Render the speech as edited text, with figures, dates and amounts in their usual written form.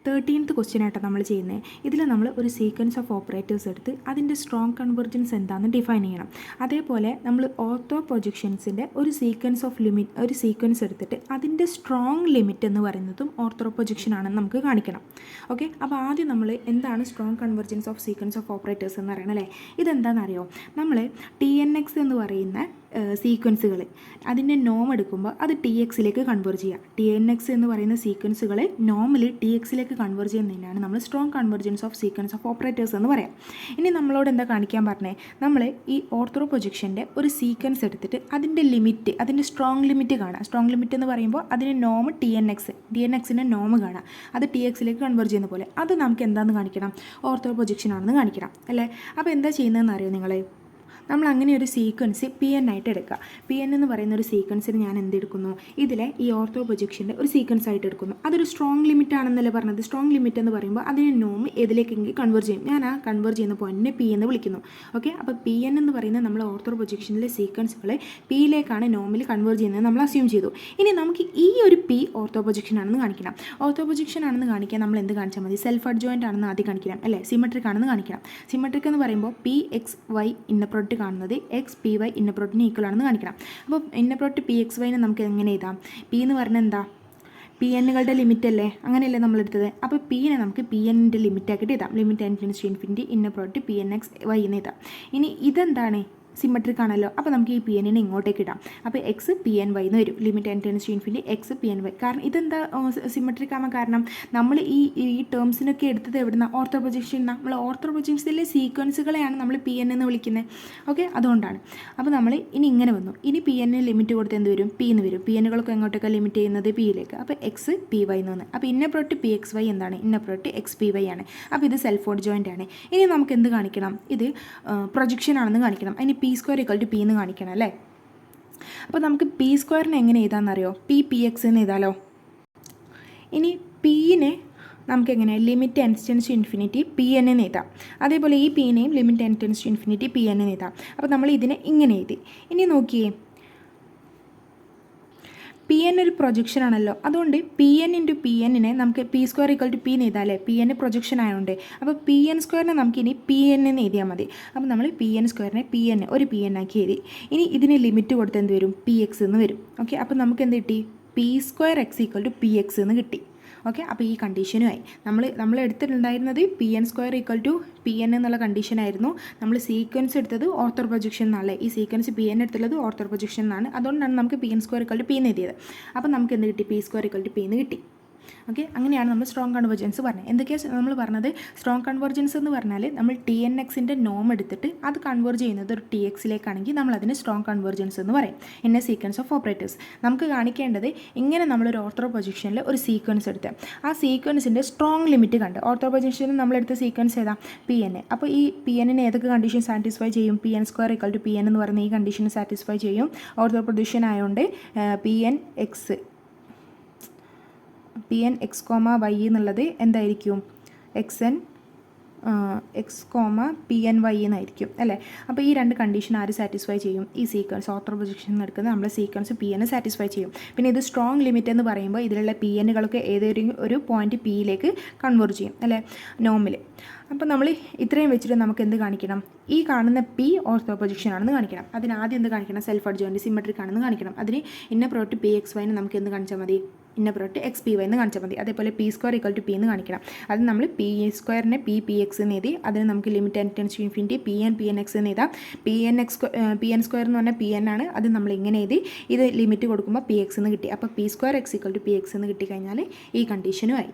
13th question ആയിട്ടാണ് നമ്മൾ ചെയ്യുന്നത്. ഇതിൽ നമ്മൾ ഒരു സീക്വൻസ് ഓഫ് ഓപ്പറേറ്റേഴ്സ് എടുത്ത് അതിൻ്റെ സ്ട്രോങ് കൺവെർജൻസ് എന്താണെന്ന് ഡിഫൈൻ ചെയ്യണം. അതേപോലെ നമ്മൾ ഓർത്തോ പ്രൊജക്ഷൻസിൻ്റെ ഒരു സീക്വൻസ് എടുത്തിട്ട് അതിൻ്റെ സ്ട്രോങ് ലിമിറ്റ് എന്ന് പറയുന്നതും ഓർത്തോ പ്രൊജക്ഷൻ ആണെന്ന് നമുക്ക് കാണിക്കണം. ഓക്കെ, അപ്പോൾ ആദ്യം നമ്മൾ എന്താണ് strong convergence of sequence of operators എന്ന് പറയണം അല്ലേ. ഇതെന്താണെന്നറിയോ, നമ്മൾ TNX എന്ന് പറയുന്ന സീക്വൻസുകൾ അതിൻ്റെ നോം എടുക്കുമ്പോൾ അത് TXലേക്ക് കൺവേർട്ട് ചെയ്യുക. TNX എന്ന് പറയുന്ന സീക്വൻസുകൾ നോമിൽ TXലേക്ക് കൺവേർട്ട് ചെയ്യുന്നതിനാണ് നമ്മൾ strong convergence of sequence of operators എന്ന് പറയാം. ഇനി നമ്മളോട് എന്താ കാണിക്കാൻ പറഞ്ഞേ, നമ്മൾ ഈ ഓർത്തോ പ്രൊജക്ഷൻ്റെ ഒരു സീക്വൻസ് എടുത്തിട്ട് അതിൻ്റെ ലിമിറ്റ്, അതിൻ്റെ സ്ട്രോങ് ലിമിറ്റ് കാണാം. സ്ട്രോങ് ലിമിറ്റ് എന്ന് പറയുമ്പോൾ അതിൻ്റെ നോം TNXൻ്റെ നോം കാണാം, അത് TXലേക്ക് കൺവേർട്ട് ചെയ്യുന്ന പോലെ. അത് നമുക്ക് എന്താണെന്ന് കാണിക്കണം, ഓർത്തോ പ്രൊജക്ഷൻ ആണെന്ന് കാണിക്കണം അല്ലേ. അപ്പോൾ എന്താ ചെയ്യുന്നതെന്ന് അറിയോ നിങ്ങൾ, നമ്മൾ അങ്ങനെ ഒരു സീക്വൻസ് PN ആയിട്ട് എടുക്കുക. PN എന്ന് പറയുന്ന ഒരു സീക്വൻസിന് ഞാൻ എന്തെടുക്കുന്നു, ഇതിലെ ഈ ഓർത്തോ പ്രൊജക്ഷൻ്റെ ഒരു സീക്വൻസ് ആയിട്ട് എടുക്കുന്നു. അതൊരു സ്ട്രോങ് ലിമിറ്റ് ആണെന്നല്ലേ പറഞ്ഞത്. സ്ട്രോങ് ലിമിറ്റ് എന്ന് പറയുമ്പോൾ അതിനെ നോം ഏതിലേക്കെങ്കിൽ കൺവേർട്ട് ചെയ്യും. ഞാൻ ആ കൺവേർട്ട് ചെയ്യുന്ന പോയിന്റിനെ P എന്ന് വിളിക്കുന്നു. ഓക്കെ, അപ്പോൾ PN എന്ന് പറയുന്നത് നമ്മൾ ഓർത്തോ പ്രൊജക്ഷനിലെ സീക്വൻസുകളെ Pയിലേക്കാണ് നോമിൽ കൺവേർട്ട് ചെയ്യുന്നത് നമ്മൾ അസ്യൂം ചെയ്തു. ഇനി നമുക്ക് ഈ ഒരു P ഓർത്തോ പ്രൊജക്ഷൻ ആണെന്ന് കാണിക്കണം. ഓർത്തോ പ്രൊജക്ഷൻ ആണെന്ന് കാണിക്കാൻ നമ്മൾ എന്ത് കാണിച്ചാൽ മതി, സെൽഫ് അഡ്ജോയിൻ്റ് ആണെന്ന് ആദ്യം കാണിക്കണം അല്ലേ, സിമെട്രിക് ആണെന്ന് കാണിക്കണം. സിമെട്രിക് എന്ന് പറയുമ്പോൾ PXY ഇന്ന പ്രൊഡക്റ്റ് കാണുന്നത് XPY ഇന്ന പ്രൊഡക്റ്റിന് ഈക്വൽ ആണെന്ന് കാണിക്കണം. അപ്പോൾ ഇന്ന പ്രൊഡക്റ്റ് PXYനെ നമുക്ക് എങ്ങനെ എഴുതാം, P എന്ന് പറഞ്ഞാൽ എന്താ, PNകളുടെ ലിമിറ്റ് അല്ലേ, അങ്ങനെയല്ലേ നമ്മൾ എടുത്തത്. അപ്പോൾ Pനെ നമുക്ക് PNൻ്റെ ലിമിറ്റ് ആക്കിയിട്ട് എഴുതാം. ലിമിറ്റ് ∞ ഇന്ന പ്രൊഡക്റ്റ് PNXY എന്ന് എഴുതാം. ഇനി ഇതെന്താണ്, സിമെട്രിക് ആണല്ലോ. അപ്പോൾ നമുക്ക് ഈ PNനെ ഇങ്ങോട്ടേക്ക് ഇടാം. അപ്പോൾ XPNY എന്ന് വരും. Limit ∞ XPNY. കാരണം ഇതെന്താ സിമെട്രിക് ആവാൻ കാരണം, നമ്മൾ ഈ ടേംസിനൊക്കെ എടുത്തത് എവിടുന്ന, ഓർത്തോ പ്രൊജക്ഷൻ. നമ്മൾ ഓർത്തോ പ്രൊജക്ഷൻസിലെ സീക്വൻസുകളെയാണ് നമ്മൾ PN എന്ന് വിളിക്കുന്നത്. ഓക്കെ, അതുകൊണ്ടാണ്. അപ്പോൾ നമ്മൾ ഇനി ഇങ്ങനെ വന്നു. ഇനി PNന് ലിമിറ്റ് കൊടുത്ത് എന്ത് വരും, P എന്ന് വരും. PNകളൊക്കെ എങ്ങോട്ടൊക്കെ ലിമിറ്റ് ചെയ്യുന്നത് Pയിലേക്ക്. അപ്പോൾ XPY എന്ന് വന്ന്. അപ്പോൾ ഇന്ന പ്രൊഡക്റ്റ് PXY എന്താണ്, ഇന്ന പ്രൊഡക്റ്റ് XPY ആണ്. അപ്പോൾ ഇത് സെൽഫ് അഡ്ജോയിൻ്റ് ആണ്. ഇനി നമുക്ക് എന്ത് കാണിക്കണം, ഇത് പ്രൊജക്ഷൻ ആണെന്ന് കാണിക്കണം. അതിന് P² = P എന്ന് കാണിക്കണം അല്ലേ. അപ്പോൾ നമുക്ക് P² എങ്ങനെ എഴുതാമെന്നറിയോ, PX എന്ന് എഴുതാലോ. ഇനി Pനെ നമുക്ക് എങ്ങനെ, ലിമിറ്റ് ∞ PN എന്ന് എഴുതാം. അതേപോലെ ഈ Pനെയും ലിമിറ്റ് ∞ PN എന്ന് എഴുതാം. അപ്പോൾ നമ്മൾ ഇതിനെ ഇങ്ങനെ എഴുതി. ഇനി നോക്കിയേ, PN ഒരു പ്രൊജക്ഷൻ ആണല്ലോ. അതുകൊണ്ട് PN × PNനെ നമുക്ക് P² = P എന്ന് എഴുതാം അല്ലേ. PN പ്രൊജക്ഷൻ ആയതുകൊണ്ട്. അപ്പോൾ PN² നമുക്ക് ഇനി PN എന്ന് എഴുതിയാൽ മതി. അപ്പോൾ നമ്മൾ PN² PN ഒരു PN ആക്കി എഴുതി. ഇനി ഇതിന് ലിമിറ്റ് കൊടുത്ത് എന്ത് വരും, PX എന്ന് വരും. ഓക്കെ, അപ്പോൾ നമുക്ക് എന്ത് കിട്ടി, P²X = PX എന്ന് കിട്ടി. ഓക്കെ, അപ്പോൾ ഈ കണ്ടീഷനുമായി നമ്മൾ എടുത്തിട്ടുണ്ടായിരുന്നത് PN² = PN എന്നുള്ള കണ്ടീഷനായിരുന്നു. നമ്മൾ സീക്വൻസ് എടുത്തത് ഓർത്തോ പ്രൊജക്ഷൻ എന്നാണ്. ഈ സീക്വൻസ് PN എടുത്തുള്ളത് ഓർത്തോ പ്രൊജക്ഷൻ എന്നാണ്. അതുകൊണ്ടാണ് നമുക്ക് PN² = P എന്ന് എഴുതിയത്. അപ്പോൾ നമുക്ക് എന്ത് കിട്ടി, P² = P എന്ന് കിട്ടി. ഓക്കെ, അങ്ങനെയാണ് നമ്മൾ സ്ട്രോങ് കൺവെർജൻസ് പറഞ്ഞത്. എന്തൊക്കെയാണ് നമ്മൾ പറഞ്ഞത്, സ്ട്രോങ് കൺവെർജൻസ് എന്ന് പറഞ്ഞാൽ നമ്മൾ TNXൻ്റെ നോം എടുത്തിട്ട് അത് കൺവേർട്ട് ചെയ്യുന്നത് ഒരു TXയിലേക്കാണെങ്കിൽ നമ്മൾ അതിന് സ്ട്രോങ് കൺവെർജൻസ് എന്ന് പറയും. ഇന്ന സീക്വൻസ് ഓഫ് ഓപ്പറേറ്റേഴ്സ് നമുക്ക് കാണിക്കേണ്ടത്, ഇങ്ങനെ നമ്മളൊരു ഓർത്തോ പ്രൊജക്ഷനിൽ ഒരു സീക്വൻസ് എടുത്ത് ആ സീക്വൻസിൻ്റെ സ്ട്രോങ് ലിമിറ്റ് കണ്ട്, ഓർത്തോ പ്രൊജക്ഷനിൽ നമ്മളെടുത്ത സീക്വൻസ് ഏതാ, PN. അപ്പോൾ ഈ PNനെ ഏതൊക്കെ കണ്ടീഷൻ സാറ്റിസ്ഫൈ ചെയ്യും, PN² = PN എന്ന് പറയുന്ന ഈ കണ്ടീഷൻ സാറ്റിസ്ഫൈ ചെയ്യും. ഓർത്തോ പ്രൊജക്ഷൻ ആയതുകൊണ്ട് PNX, Y എന്നുള്ളത് എന്തായിരിക്കും, XPNY എന്നായിരിക്കും അല്ലേ. അപ്പോൾ ഈ രണ്ട് കണ്ടീഷൻ ആര് സാറ്റിസ്ഫൈ ചെയ്യും, ഈ സീക്വൻസ് ഓർത്തോ പ്രൊജക്ഷൻ എടുക്കുന്ന നമ്മൾ സീക്വൻസ് PN സാറ്റിസ്ഫൈ ചെയ്യും. പിന്നെ ഇത് സ്ട്രോങ് ലിമിറ്റ് എന്ന് പറയുമ്പോൾ ഇതിലുള്ള PNകളൊക്കെ ഏതൊരു ഒരു പോയിന്റ് Pയിലേക്ക് കൺവേർട്ട് ചെയ്യും അല്ലേ, നോമിൽ. അപ്പോൾ നമ്മൾ ഇത്രയും വെച്ചിട്ട് നമുക്ക് എന്ത് കാണിക്കണം, ഈ കാണുന്ന P ഓർത്തോ പ്രൊജക്ഷൻ ആണെന്ന് കാണിക്കണം. അതിനാദ്യം എന്ത് കാണിക്കണം, സെൽഫ് അഡ്ജോയിൻ്റ് സിമെട്രിക് ആണെന്ന് കാണിക്കണം. അതിന് ഇന്ന പ്രൊഡക്റ്റ് PXYനെ നമുക്ക് എന്ത് കാണിച്ചാൽ മതി, ഇന്ന പ്രൊഡക്റ്റ് XPY എന്ന് കാണിച്ചാൽ മതി. അതേപോലെ P² = P എന്ന് കാണിക്കണം. അത് നമ്മൾ P² PX എന്ന് എഴുതി. അതിന് നമുക്ക് ലിമിറ്റ് ∞ PNX എന്ന് എഴുതാം. PN² എന്ന് പറഞ്ഞാൽ PN ആണ്. അത് നമ്മൾ ഇങ്ങനെ എഴുതി. ഇത് ലിമിറ്റ് കൊടുക്കുമ്പോൾ PX എന്ന് കിട്ടി. അപ്പോൾ P²X = PX എന്ന് കിട്ടിക്കഴിഞ്ഞാൽ ഈ കണ്ടീഷനുമായി.